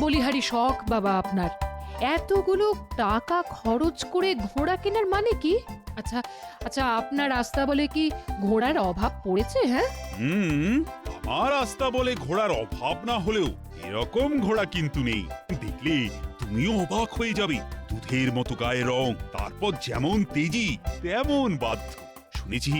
বলিহারি শখ বাবা আপনার। এতগুলো টাকা খরচ করে ঘোড়া কেনার মানে কি? আচ্ছা আচ্ছা, আপনার রাস্তা বলে কি ঘোড়ার অভাব পড়েছে? হ্যাঁ, আমার রাস্তা বলে ঘোড়ার অভাব না হলেও এরকম ঘোড়া কিন্তু নেই। দেখলে তুমিও অবাক হয়ে যাবে। দুধের মতো গায়ের রং, তারপর যেমন তেজি তেমন বাধ্য। শুনেছি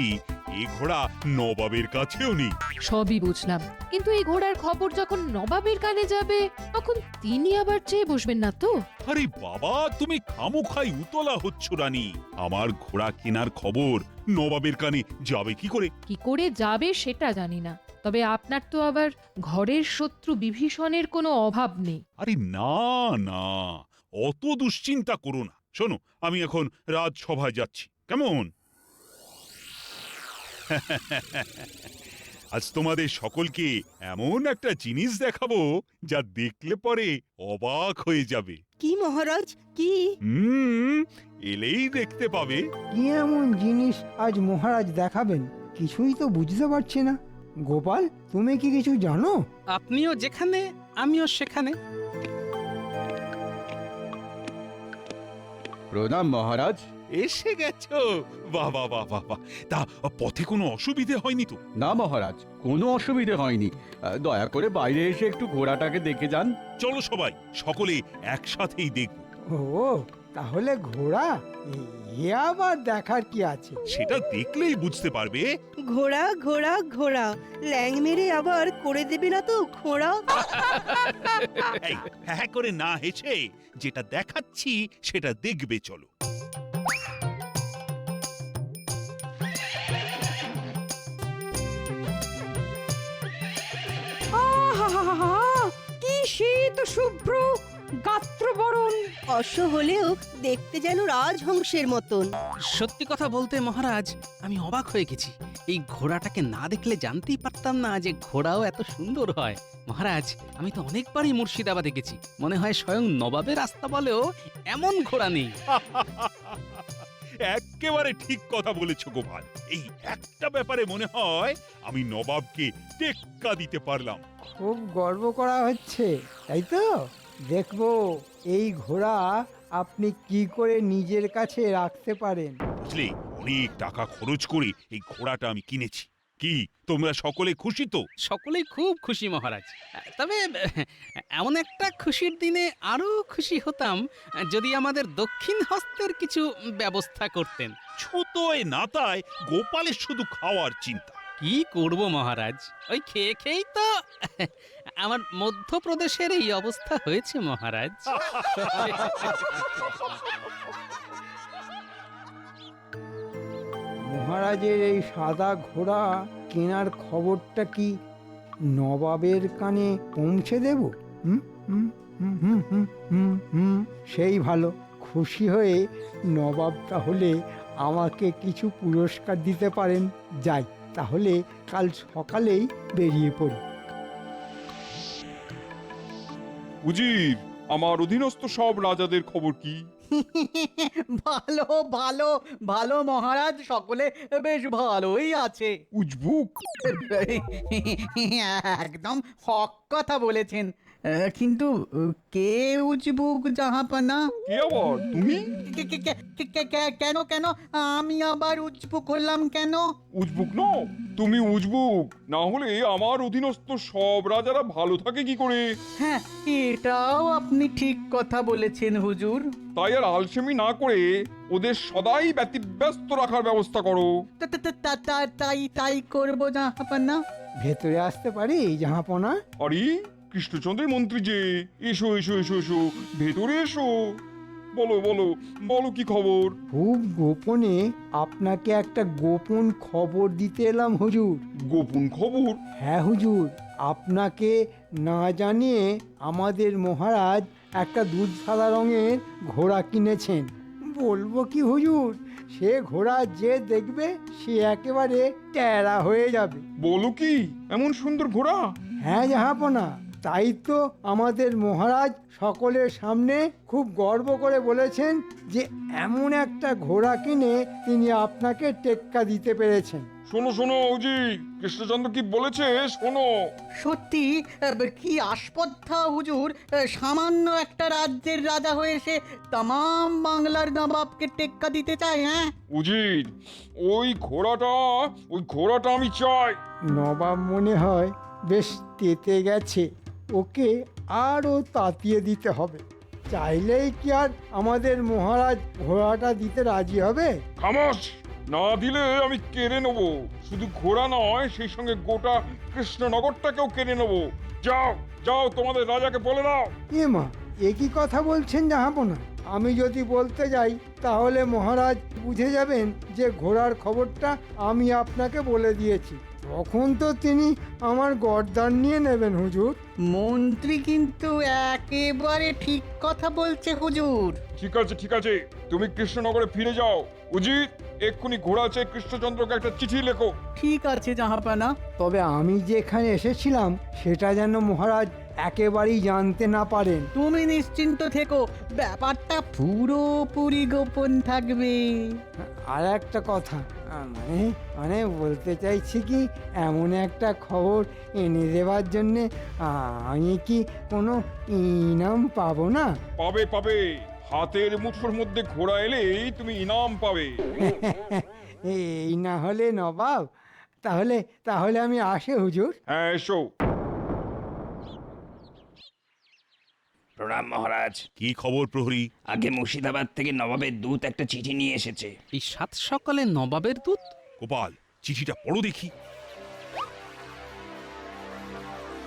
এই ঘোড়া নবাবের কাছেও নেই। সবই বুঝলাম, কিন্তু এই ঘোড়ার খবর যখন নবাবের কানে যাবে তখন তিনি আবার চেয়ে বসবেন না তো? আরে বাবা, তুমি খামোখাই উতলা হচ্ছ রানী। আমার ঘোড়া কেনার খবর নবাবের কানে যাবে কি করে? কি করে যাবে সেটা জানি না, তবে আপনার তো আবার ঘরের শত্রু বিভীষণের কোনো অভাব নেই। আরে না না, অত দুশ্চিন্তা করো না। শোনো, আমি এখন রাজসভায় যাচ্ছি, কেমন? আজ তোমাদের সকলকে এমন একটা জিনিস দেখাবো যা দেখলে পরে অবাক হয়ে যাবে। কি মহারাজ, কি? এলেই দেখতে পাবে। কি এমন জিনিস আজ মহারাজ দেখাবেন? কিছুই তো বুঝতে পারছি না। গোপাল, তুমি কি কিছু জানো? আপনিও যেখানে আমিও সেখানে। প্রণাম মহারাজ। এসে গেছো? বাহ বাহ বাহ বাহ বাহ। তা পথে কোনো অসুবিধে হয়নি তো? না মহারাজ, কোনো অসুবিধে হয়নি। দয়া করে বাইরে এসে একটু ঘোড়াটাকে দেখে যান। চলো সবাই, সকলে একসাথেই দেখব। ও, তাহলে ঘোড়া? এ আবার দেখার কি আছে? সেটা দেখলেই বুঝতে পারবে। ঘোড়া ঘোড়া ঘোড়া, ল্যাং মেরে আবার করে দেবে না তো ঘোড়া? এই, হ্যাঁ করে না হেসে যেটা দেখাচ্ছি সেটা দেখবে, চলো। কি শীত শুভ্র গাত্রবরণ! অশ্ব হলেও দেখতে যেন রাজহংসের মতন। সত্যি কথা বলতে মহারাজ, আমি অবাক হয়ে গেছি। এই ঘোড়াটাকে না দেখলে জানতেই পারতাম না যে ঘোড়াও এত সুন্দর হয়। মহারাজ, আমি তো অনেকবারই মুর্শিদাবাদে গেছি, মনে হয় স্বয়ং নবাবের রাস্তা বলেও এমন ঘোড়া নেই। একেবারে ঠিক কথা বলেছো গোপাল। এই একটা ব্যাপারে মনে হয় আমি নবাবকে টেক্কা দিতে পারলাম। খুব গর্ব করা হচ্ছে, তাই তো? দেখবো এই ঘোড়া আপনি কি করে নিজের কাছে রাখতে পারেন। বুঝলে, অনেক টাকা খরচ করে এই ঘোড়াটা আমি কিনেছি। কি তোমরা সকলে খুশি তো? সকলেই খুব খুশি মহারাজ। তবে এমন একটা খুশির দিনে আরো খুশি হতাম যদি আমাদের দক্ষিণ হস্তের কিছু ব্যবস্থা করতেন। ছোটয় নাতায় গোপালের শুধু খাওয়ার চিন্তা। কি করব মহারাজ, ওই খেয়ে খেয়েই তো আমার মধ্যপ্রদেশের এই অবস্থা হয়েছে মহারাজ। মহারাজের এই সাদা ঘোড়া কেনার খবরটা কি নবাবের কানে পৌঁছে দেব? হুম হুম হুম হুম হুম হুম হুম, সেই ভালো। খুশি হয়ে নবাব তাহলে আমাকে কিছু পুরস্কার দিতে পারেন। যাই, তাহলে কাল সকালেই বেরিয়ে পড়ি। উজির, আমার অধীনস্থ সব রাজাদের খবর কি? ভালো ভালো ভালো মহারাজ, সকলে বেশ ভালোই আছে। উজবুক? একদম হক কথা বলেছেন। কিন্তু কে উজবুক জাহাপানা? কে আবার? তুমি? কেন কেন আমি আবার উজবুক হলাম কেন? উজবুক নও, তুমি উজবুক না হলে আমার অধীনস্থ সব রাজারা ভালো থাকে কি করে? হ্যাঁ, এটাও আপনি ঠিক কথা বলেছেন হুজুর। তাই আর আলসেমি না করে ওদের সদাই ব্যতিব্যস্ত রাখার ব্যবস্থা করো। তাই করবো জাহাপানা। ভেতরে আসতে পারি জাহাপনা? আরে কৃষ্ণচন্দ্রের মন্ত্রী যে, এসো এসো এসো এসো, ভেতরে এসো। বলো বলো বলো, কি খবর? খুব গোপনে আপনাকে একটা গোপন খবর দিতে এলাম হুজুর। গোপন খবর? হ্যাঁ হুজুর, আপনাকে না জানিয়ে আমাদের মহারাজ একটা দুধ সাদা রঙের ঘোড়া কিনেছেন। বলবো কি হুজুর, সে ঘোড়া যে দেখবে সে একেবারে ট্যারা হয়ে যাবে। বলো কি, এমন সুন্দর ঘোড়া? হ্যাঁ জাহাপনা, তাই তো আমাদের মহারাজ সকলের সামনে খুব গর্ব করে বলেছেন যে এমন একটা ঘোড়া কিনে তিনি আপনাকে টেক্কা দিতে পেরেছেন। শোনো শোনো ওজি, কৃষ্ণচন্দ্র কি বলেছে শোনো। সত্যি কি আস্পর্ধা হুজুর, সামান্য একটা রাজ্যের রাজা হয়ে সে তামাম বাংলার নবাবকে টেক্কা দিতে চায়, হ্যাঁ? উজির, ওই ঘোড়াটা আমি চাই। নবাব মনে হয় বেশ তেতে গেছে, ওকে আরও তাতিয়ে দিতে হবে। চাইলেই কি আর আমাদের মহারাজ ঘোড়াটা দিতে রাজি হবে? খামোশ! না দিলে আমি কেড়ে নেব। শুধু ঘোড়া নয়, সেই সঙ্গে গোটা কৃষ্ণনগরটাকেও কেড়ে নেব। যাও যাও, তোমাদের রাজাকে বলে দাও। এ মা, এ কি কথা বলছেন জাহাপনা? আমি যদি বলতে যাই তাহলে মহারাজ বুঝে যাবেন যে ঘোড়ার খবরটা আমি আপনাকে বলে দিয়েছি। তখন তো তিনি আমার গর্দান নিয়ে নেবেন হুজুর। মন্ত্রী কিন্তু একেবারে ঠিক কথা বলছে হুজুর। ঠিক আছে ঠিক আছে, তুমি কৃষ্ণনগরে ফিরে যাও। উজিত, এক্ষুনি ঘোড়া চেয়ে কৃষ্ণচন্দ্রকে একটা চিঠি লেখো। ঠিক আছে জাহাপানা। তবে আমি যেখানে এসেছিলাম সেটা যেন মহারাজ একেবারেই জানতে না পারেন। তুমি নিশ্চিন্ত থেকো, ব্যাপারটা পুরোপুরি গোপন থাকবে। আর একটা কথা, মানে মানে বলতে চাইছি কি, এমন একটা খবর এনে দেওয়ার জন্যে আমি কি কোনো ইনাম পাবো না? পাবে পাবে, হাতের মুঠোর মধ্যে ঘোড়া এলেই তুমি ইনাম পাবে। এই না হলে নবাব, তাহলে তাহলে আমি আসি হুজুর। হ্যাঁ এসো। প্রণাম মহারাজ। কি খবর প্রহরী? আগে মুর্শিদাবাদ থেকে নবাবের দূত একটা চিঠি নিয়ে এসেছে। এই সাত সকালে নবাবের দূত? গোপাল, চিঠিটা পড়ো দেখি।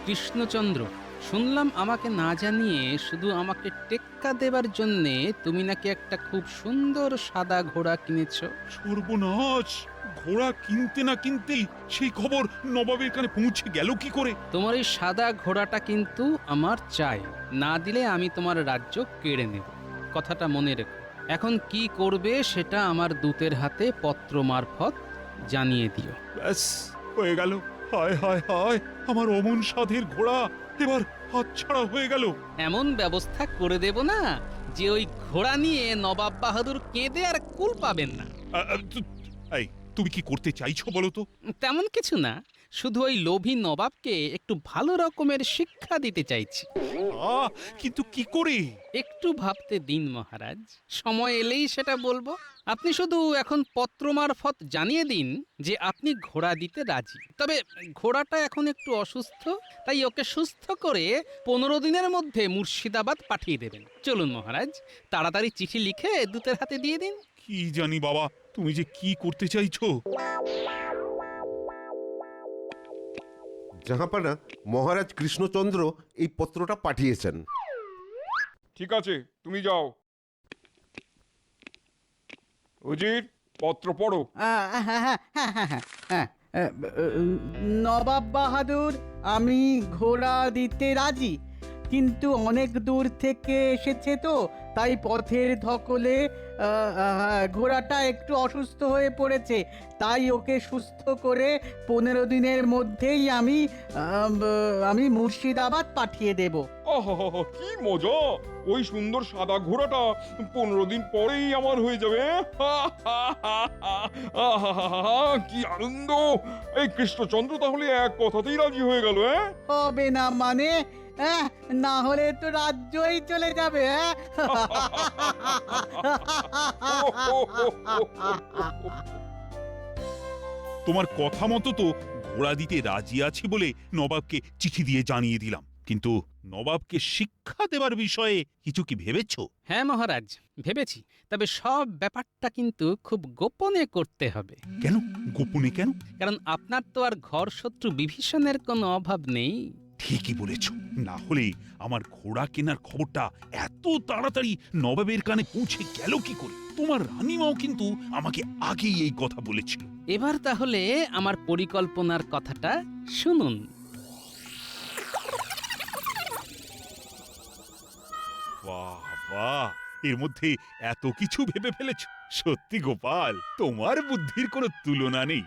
কৃষ্ণচন্দ্র, শুনলাম আমাকে না জানিয়ে শুধু আমাকে টেক্কা দেবার জন্যে তুমি নাকি একটা খুব সুন্দর সাদা ঘোড়া কিনেছো। সর্বনাশ! ঘোড়া কিনতে না কিনতেই সেই খবর নবাবের কানে পৌঁছে গেল কি করে? তোমার এই সাদা ঘোড়াটা কিন্তু আমার চাই, না দিলে আমি তোমার রাজ্য কেড়ে নেব। কথাটা মনে রেখো। এখন কি করবে সেটা আমার দূতের হাতে পত্র মারফত জানিয়ে দিও। ব্যাস, হয়ে গেল। হায় হায় হায়, আমার অমন সাধের ঘোড়া এবার হাতছাড়া হয়ে গেল। এমন ব্যবস্থা করে দেব না যে ওই ঘোড়া নিয়ে নবাব বাহাদুর কেঁদে আর কুল পাবেন না। এই, তুমি কি করতে চাইছো বলো তো? তেমন কিছু না, শুধু ওই লোভী নবাবকে একটু ভালো রকমের শিক্ষা দিতে চাইছি। কিন্তু কি করে? একটু ভাবতে দিন মহারাজ, সময় এলেই সেটা বলবো। আপনি শুধু এখন পত্র মারফত জানিয়ে দিন যে আপনি ঘোড়া দিতে রাজি। তবে ঘোড়াটা এখন একটু অসুস্থ, তাই ওকে সুস্থ করে 15 দিনের মধ্যে মুর্শিদাবাদ পাঠিয়ে দেবেন। চলুন মহারাজ, তাড়াতাড়ি চিঠি লিখে দূতের হাতে দিয়ে দিন। কি জানি বাবা, তুমি যে কি করতে চাইছো। জাহাপানা, মহারাজ কৃষ্ণচন্দ্র এই পত্রটা পাঠিয়েছেন। ঠিক আছে, তুমি যাও। উজির, পত্র পড়ো। নবাব বাহাদুর, আমি ঘোড়া দিতে রাজি, কিন্তু অনেক দূর থেকে এসেছে তো, তাই পথের ধকলে ঘোড়াটা একটু অসুস্থ হয়ে পড়েছে। তাই ওকে সুস্থ করে 15 দিনের মধ্যেই আমি মুর্শিদাবাদ পাঠিয়ে দেব। আহা, কি মজা! ওই সুন্দর সাদা ঘোড়াটা 15 দিন পরেই আমার হয়ে যাবে। কি আনন্দ! এই কৃষ্ণচন্দ্র তাহলে এক কথাতেই রাজি হয়ে গেল। হবে না মানে? না হলে তো রাজ্যই চলে যাবে। তোমার কথা মতো তো ঘোড়া দিতে রাজি আছি বলে নবাবকে চিঠি দিয়ে জানিয়ে দিলাম, কিন্তু নবাবকে শিক্ষা দেবার বিষয়ে কিছু কি ভেবেছো? হ্যাঁ মহারাজ, ভেবেছি। তবে সব ব্যাপারটা কিন্তু খুব গোপনে করতে হবে। কেন গোপনে কেন? কারণ আপনার তো আর ঘর শত্রু বিভীষণের কোনো অভাব নেই। ঠিকই বলেছ, না হলে আমার ঘোড়া কেনার খবরটা এত তাড়াতাড়ি নবাবের কানে পৌঁছে গেল কি করে? তোমার রানীমাও কিন্তু আমাকে আগেই এই কথা বলেছিল। এবার তাহলে আমার পরিকল্পনার কথাটা শুনুন। বাহ বাহ, এর মধ্যে এত কিছু ভেবে ফেলেছ। সত্যি গোপাল, তোমার বুদ্ধির কোনো তুলনা নেই।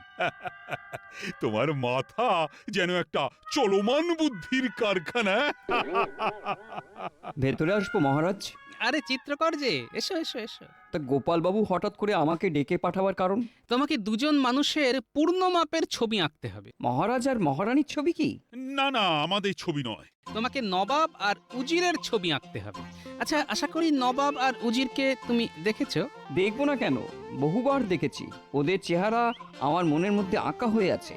তোমার মাথা যেন একটা চলমান বুদ্ধির কারখানা। ভেতরে আসবো মহারাজ? আরে চিত্রকর যে, এসো এসো এসো। তা গোপালবাবু হঠাৎ করে আমাকে ডেকে পাঠাবার কারণ? তোমাকে দুজন মানুষের পূর্ণ মাপের ছবি আঁকতে হবে। মহারাজ আর মহারানীর ছবি কি? না না, আমাদের ছবি নয়। তোমাকে নবাব আর উজিরের ছবি আঁকতে হবে। আচ্ছা, আশা করি নবাব আর উজিরকে তুমি দেখেছো? দেখবো না কেন, বহুবার দেখেছি। ওদের চেহারা আমার মনের মধ্যে আঁকা হয়ে আছে।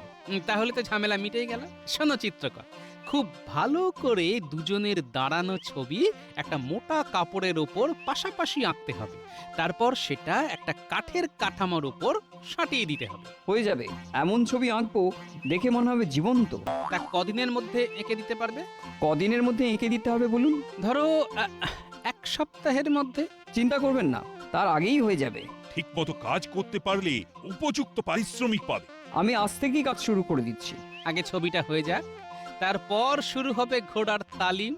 তাহলে তো ঝামেলা মিটেই গেল। শোনো চিত্রকর, খুব ভালো করে দুজনের দাঁড়ানো ছবি একটা মোটা কাপড়ের ওপর পাশাপাশি আঁকতে হবে। তারপর সেটা একটা কাঠের কাঠামোর উপর সাঁটিয়ে দিতে হবে। হয়ে যাবে। এমন ছবি আঁকবো দেখে মনে হবে জীবন্ত। তা কদিনের মধ্যে এঁকে দিতে পারবে? কদিনের মধ্যে এঁকে দিতে হবে বলুন? ধরো 1 সপ্তাহের মধ্যে। চিন্তা করবেন না, তার আগেই হয়ে যাবে। ঠিক মতো কাজ করতে পারলে উপযুক্ত পারিশ্রমিক পাবে। আমি আজ থেকেই কাজ শুরু করে দিচ্ছি। আগে ছবিটা হয়ে যাক, তারপর শুরু হবে ঘোড়ার তালিম।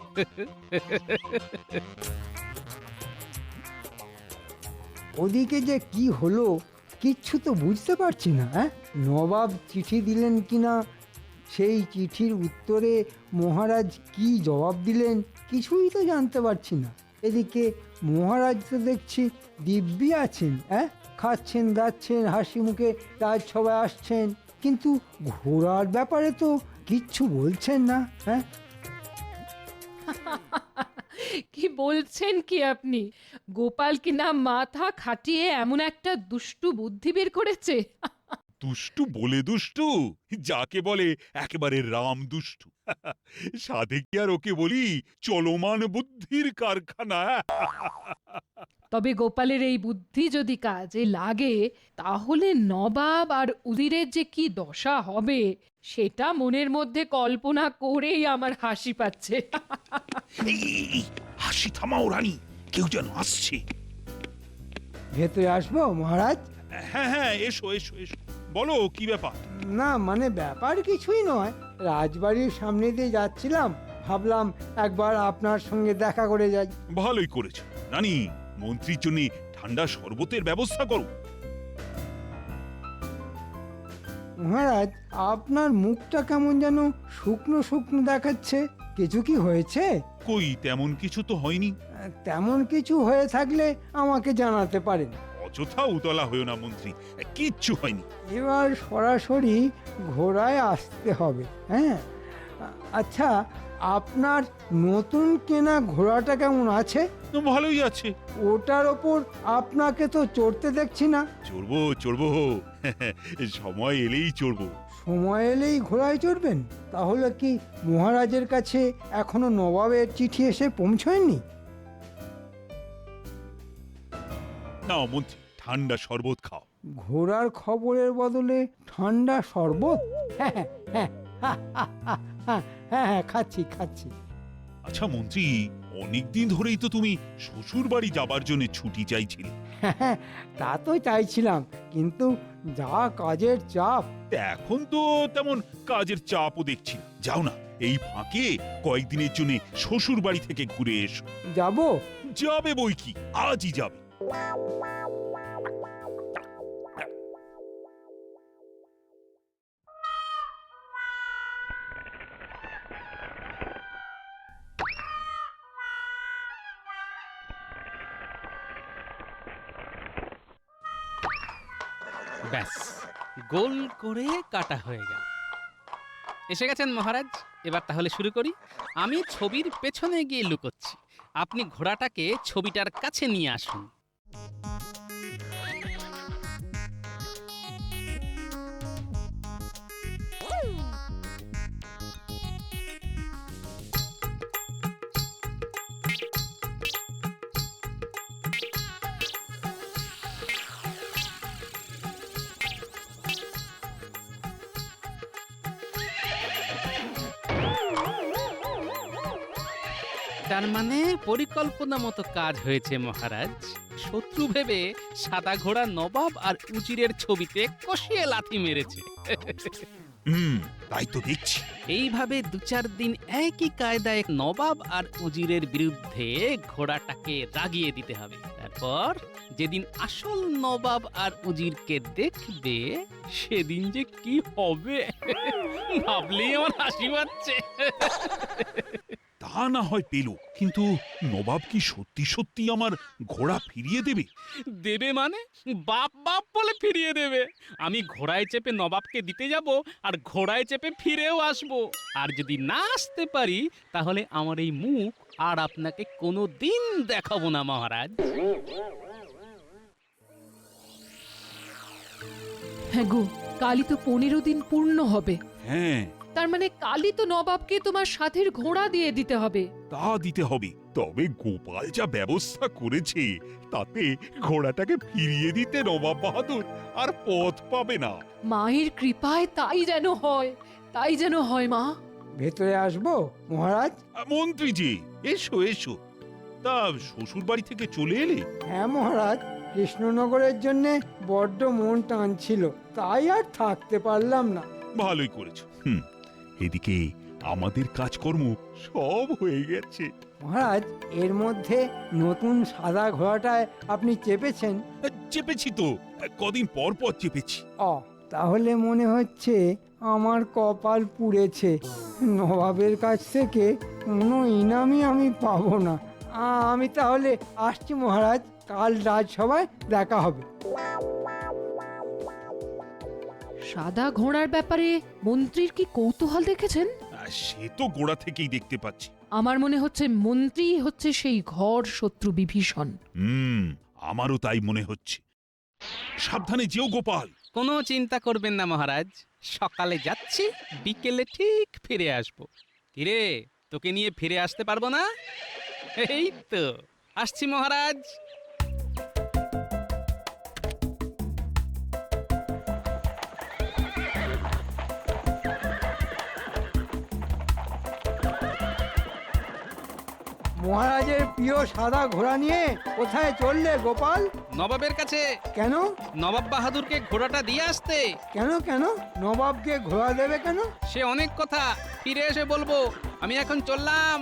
ওদিকে যে কি হলো কিচ্ছু তো বুঝতে পারছি না। নবাব চিঠি দিলেন কিনা, সেই চিঠির উত্তরে মহারাজ কি জবাব দিলেন কিছুই তো জানতে পারছি না। এদিকে মহারাজ তো দেখছি দিব্যি আছেন, খাচ্ছেন দাচ্ছেন, হাসি মুখে রাজসভায় আসছেন, কিন্তু ঘোড়ার ব্যাপারে তো কিচ্ছু বলছেন না। কি বলছেন কি আপনি? গোপাল কিনা মাথা খাটিয়ে এমন একটা দুষ্টু বুদ্ধি বের করেছে। দুষ্টু বলে দুষ্টু, যাকে বলে একেবারে রাম দুষ্টু। সাধে কি আর ওকে বলি চলমান বুদ্ধির কারখানা। তবে গোপালের এই বুদ্ধি যদি কাজে লাগে তাহলে নবাব আর উজিরের যে কি দশা হবে সেটা মনের মধ্যে কল্পনা করেই আমার হাসি পাচ্ছে। হাসি থামাও রানী, কেউ যেন আসছে। ভেতরে আসবো মহারাজ? হ্যাঁ হ্যাঁ, এসো এসো এসো, বলো কি ব্যাপার? না মানে ব্যাপার কিছুই নয়, রাজবাড়ির সামনে দিয়ে যাচ্ছিলাম, ভাবলাম একবার আপনার সঙ্গে দেখা করে যাই। ভালোই করেছো রানী, মন্ত্রীর জন্য ঠান্ডা শরবতের ব্যবস্থা করো। মহারাজ, আপনার মুখটা কেমন যেন শুকনো শুকনো দেখাচ্ছে, কিছু কি হয়েছে? কই তেমন কিছু তো হয়নি। তেমন কিছু হয়ে থাকলে আমাকে জানাতে পারেন। অযথা উতলা হয়েও না মন্ত্রী, কিচ্ছু হয়নি। এবার সরাসরি ঘোড়ায় আসতে হবে। আচ্ছা, আপনার নতুন কেনা ঘোড়াটা কেমন আছে? ভালোই আছে। ওটার ওপর আপনাকে তো চড়তে দেখছি না। চড়বো চড়বো, সময় এলেই চড়বো। সময় এলেই ঘোড়ায় চড়বেন? তাহলে কি মহারাজের কাছে এখনো নবাবের চিঠি এসে পৌঁছয়নি? নাও মন্ত্রী, ঠান্ডা শরবত খাও। ঘোড়ার খবরের বদলে ঠান্ডা শরবত? হ্যাঁ হ্যাঁ হ্যাঁ হ্যাঁ, খাচ্ছি খাচ্ছি। আচ্ছা মন্ত্রী, অনেকদিন ধরেই তো তুমি শ্বশুর বাড়ি যাবার জন্য ছুটি চাইছিলে। হ্যাঁ, তা তো চাইছিলাম, কিন্তু যা কাজের চাপ। এখন তো তেমন কাজের চাপও দেখছি না। যাও না, এই ফাঁকে কয়েকদিনের জন্য শ্বশুর বাড়ি থেকে ঘুরে এসো। যাব? যাবে বই কি, আজই যাবে। ব্যাস, গোল করে কাটা হয়ে গেল। এসে গেছেন মহারাজ, এবার তাহলে শুরু করি। আমি ছবির পেছনে গিয়ে লুকোচ্ছি, আপনি ঘোড়াটাকে ছবিটার কাছে নিয়ে আসুন। তার মানে পরিকল্পনা মতো কাজ হয়েছে মহারাজ। শত্রু ভেবে সাদা ঘোড়া নবাব আর উজিরের ছবিতে কষিয়ে লাথি মেরেছে। তাই তো দেখছি। এইভাবে 2-4 দিন একই কায়দায় নবাব আর উজিরের বিরুদ্ধে ঘোড়াটাকে রাগিয়ে দিতে হবে। তারপর যেদিন আসল নবাব আর উজিরকে দেখবে সেদিন যে কি হবে ভাবলেই আমার হাসি পাচ্ছে। তা না হয় পেল, কিন্তু নবাব কি সত্যি সত্যি আমার ঘোড়া ফিরিয়ে দেবে? দেবে মানে বাপ বাপ বলে ফিরিয়ে দেবে। আমি ঘোড়ায় চেপে নবাবকে দিতে যাব আর ঘোড়ায় চেপে ফিরেও আসব। আর যদি না আসতে পারি তাহলে আমার এই মুখ আর আপনাকে কোনো দিন দেখাবো না মহারাজ। হ্যাঁ গো, কালই তো 15 দিন পূর্ণ হবে। হ্যাঁ, তার মানে কালই তো নবাবকে তোমার সাথের ঘোড়া দিয়ে দিতে হবে। তা দিতে হবে। তবে গোপাল যা ব্যবস্থা করেছে তাতে ঘোড়াটাকে ফিরিয়ে দিতে নবাব বাহাদুর আর পথ পাবে না। মায়ের কৃপায় তাই যেন হয়, তাই যেন হয় মা। ভেতরে আসবো মহারাজ? মন্ত্রীজি, এসো এসো। তা শ্বশুর বাড়ি থেকে চলে এলে? হ্যাঁ মহারাজ, কৃষ্ণনগরের জন্য বড্ড মন টানছিল, তাই আর থাকতে পারলাম না। ভালোই করেছো। এদিকে আমাদের কাজকর্ম সব হয়ে গেছে। মহারাজ, এর মধ্যে নতুন সাদা ঘোড়াটায় আপনি চেপেছেন? চেপেছি তো, কদিন পর পর চেপেছি। তাহলে মনে হচ্ছে আমার কপাল পুড়েছে। নবাবের কাছ থেকে কোনো ইনামই আমি পাবো না। আমি তাহলে আসছি মহারাজ, কাল রাজসভায় দেখা হবে। সাদা ঘোড়ার ব্যাপারে মন্ত্রীর কি কৌতূহল দেখেছেন? সে তো গোড়া থেকেই দেখতে পাচ্ছি। আমার মনে হচ্ছে মন্ত্রী হচ্ছে সেই ঘর শত্রু বিভীষণ। আমারও তাই মনে হচ্ছে। সাবধানে যেও গোপাল। কোনো চিন্তা করবেন না মহারাজ, সকালে যাচ্ছি, বিকেলে ঠিক ফিরে আসবো। কিরে, তোকে নিয়ে ফিরে আসতে পারবো না? এই তো আসছি মহারাজ। মহারাজের প্রিয় সাদা ঘোড়া নিয়ে কোথায় চললে গোপাল? নবাবের কাছে। কেন? নবাব বাহাদুরকে ঘোড়াটা দিয়ে আসতে। কেন কেন? নবাবকে ঘোড়া দেবে কেন? সে অনেক কথা, ফিরে এসে বলবো। আমি এখন চললাম।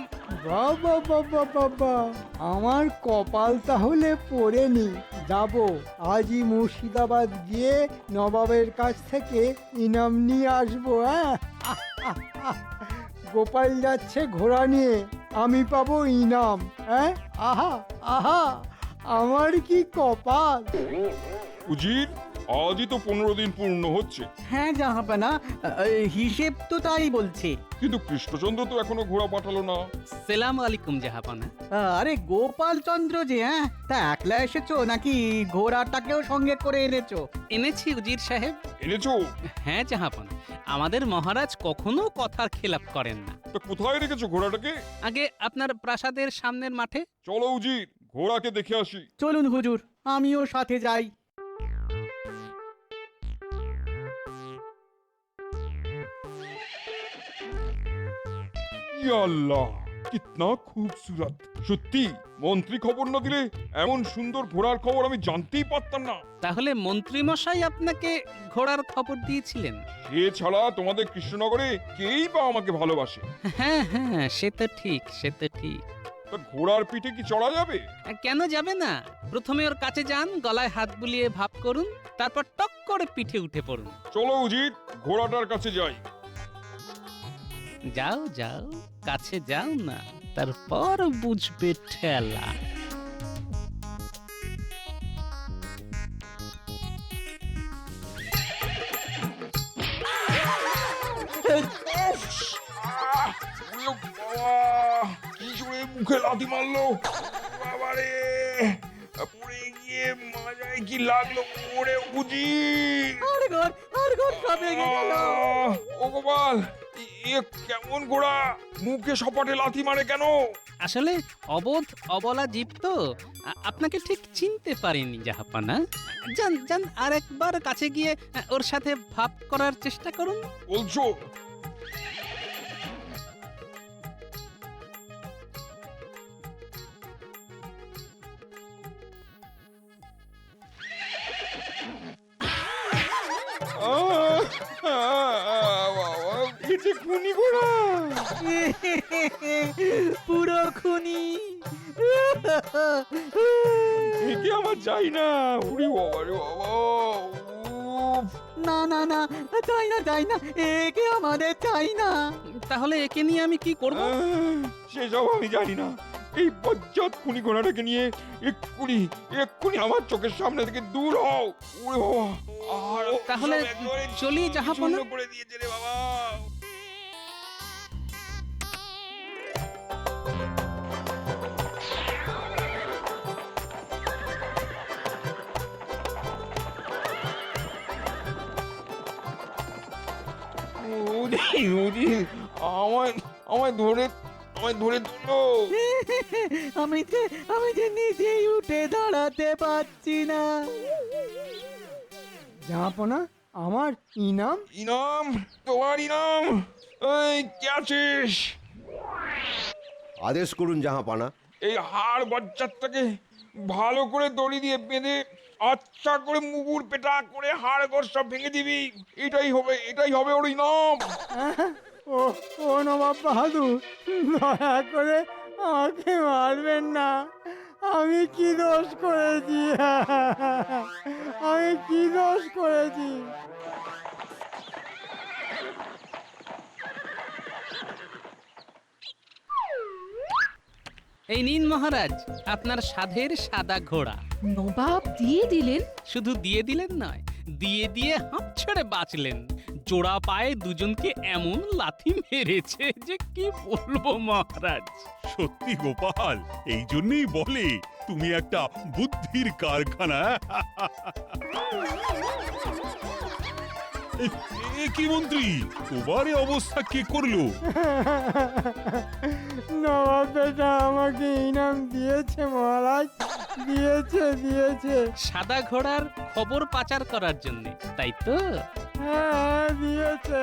বাবা বাবা বাবা, আমার কপাল তাহলে পড়েনি। যাব, আজই মুর্শিদাবাদ গিয়ে নবাবের কাছ থেকে ইনাম নিয়ে আসবো। হ্যাঁ, গোপাল যাচ্ছে ঘোড়া নিয়ে, আমি পাবো ইনাম। হ্যাঁ, আহা আহা, আমার কি কপাল! উজির, আজই তো 15 দিন পূর্ণ হচ্ছে, হ্যাঁ জাহাপানা, হিসেব তো তাই বলছে। কিন্তু কৃষ্ণচন্দ্র তো এখনো ঘোড়া পাঠালো না। সালাম আলাইকুম জাহাপানা। আরে গোপাল চন্দ্র যে, হ্যাঁ তা একলা এসেছো নাকি ঘোড়াটাকেও সঙ্গে করে এনেছো? এনেছি উজির সাহেব। এনেছো? হ্যাঁ জাহাপানা, আমাদের মহারাজ কখনো কথার খেলাপ করেন না। তা কোথায় রেখেছো ঘোড়াটাকে? আগে আপনার প্রাসাদের সামনের মাঠে। চলো উজির, ঘোড়াকে দেখে আসি। চলুন হুজুর, আমিও সাথে যাই। ইয়া আল্লাহ, কিতনা খুবসুরত! সত্যি মন্ত্রী খবর না দিলে এমন সুন্দর ঘোড়ার খবর আমি জানতেই পারতাম না। তাহলে মন্ত্রী মশাই আপনাকে ঘোড়ার খবর দিয়েছিলেন? এছাড়া তোমাদের কৃষ্ণনগরে কেই বা আমাকে ভালোবাসে। হ্যাঁ হ্যাঁ, সে তো ঠিক, সে তো ঠিক। তা ঘোড়ার পিঠে কি চড়া যাবে? কেন যাবে না? প্রথমে ওর কাছে যান, গলায় হাত বুলিয়ে ভাব করুন, তারপর টক করে পিঠে উঠে পড়ুন। চলো উজির, ঘোড়াটার কাছে যাই। যাও যাও, কাছে যাও না, তারপর বুঝবে ঠেলা। কি জোরে মুখে লাথি মারলো! বাবারে, পড়ে গিয়ে মাজায় কি লাগলো! ওরে উজির! ও গোপাল, এ কেমন ঘোড়া? মুখে সপাটে লাথি মারে কেন? আসলে অবোধ অবলা জীব তো, আপনাকে ঠিক চিনতে পারিনি জাহাপানা। যান যান, আর একবার কাছে গিয়ে ওর সাথে ভাব করার চেষ্টা করুন। বলছো? খুনি ঘোড়া, পুরো খুনি। একে আমার চাই না। উড়ি বাবা রে বাবা! না না না, চাই না চাই না, একে আমাদের চাই না। তাহলে একে নিয়ে আমি কি করব? সেসব আমি জানি না। এই বজ্জাত খুনি ঘোড়াটাকে নিয়ে এক্ষুনি এক্ষুনি আমার চোখের সামনে থেকে দূর হও। ওরে বাবা, আর তাহলে সব একেবারে চলি জাহাপনা। চূর্ণ করে দিয়েছে রে বাবা। আমায় আমায় ধরে তুলো। আমি যে নিজেই উঠে দাঁড়াতে পারছি না। জাহাপনা আমার ইনাম? ইনাম, তোমার ইনাম। এই কে আছিস? আদেশ করুন জাহাপানা। এই হাড় বজ্জাতটাকে ভালো করে দড়ি দিয়ে বেঁধে আচ্ছা করে মুগুর পেটা করে হাড় গোড় সব ভেঙে দিবি। এটাই হবে ওর ইনাম। ও ও নবাব বাহাদুর, দয়া করে আমাকে মারবেন না। আমি কি দোষ করেছি? আমি কি দোষ করেছি? এই নিন মহারাজ, আপনার সাধের সাদা ঘোড়া। নবাব দিয়ে দিলেন? শুধু দিয়ে দিলেন নয়, দিয়ে দিয়ে হাঁপ ছেড়ে বাঁচলেন। জোড়া পায়ে দুজনকে এমন লাথি মেরেছে যে কি বলবো মহারাজ। সত্যি গোপাল, এই জন্যই বলে তুমি একটা বুদ্ধির কারখানা। এ কি মন্ত্রী, তোমার এ অবস্থা কে করলো? নবাব বেটা আমাকে ইনাম দিয়েছে মহারাজ, দিয়েছে। সাদা ঘোড়ার খবর পাচার করার জন্য, তাই তো? হ্যাঁ, দিয়েছে।